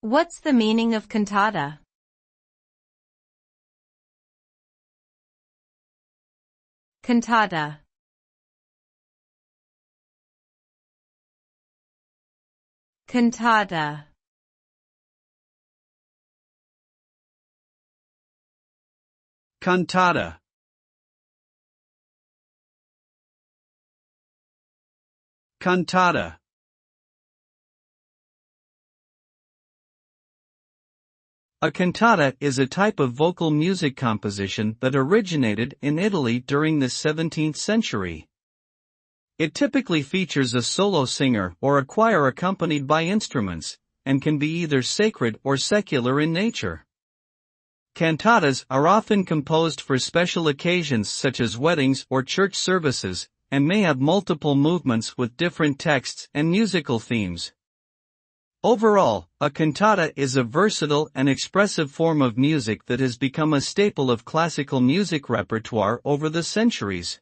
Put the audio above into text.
What's the meaning of cantata? Cantata. Cantata. Cantata. Cantata. A cantata is a type of vocal music composition that originated in Italy during the 17th century. It typically features a solo singer or a choir accompanied by instruments, and can be either sacred or secular in nature. Cantatas are often composed for special occasions such as weddings or church services, and may have multiple movements with different texts and musical themes. Overall, a cantata is a versatile and expressive form of music that has become a staple of classical music repertoire over the centuries.